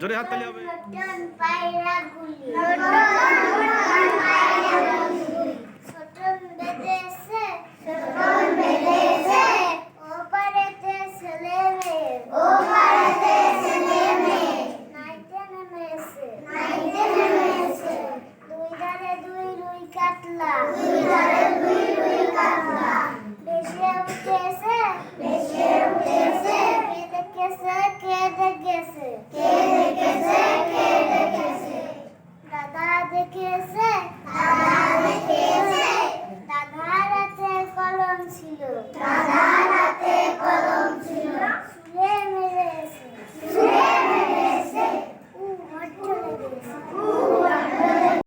জোরে হাততালি হবে। নতুন পায়রা গুলি ছোটন বেঁধেছে ওপারেতে ছেলে মেয়ে নাইতে নেমেছে দুই ধারে দুই রুই কাতলা ভেসে উঠেছে কে দেখেছে দাদা দেখেছে দাদার হাতে কলম ছিল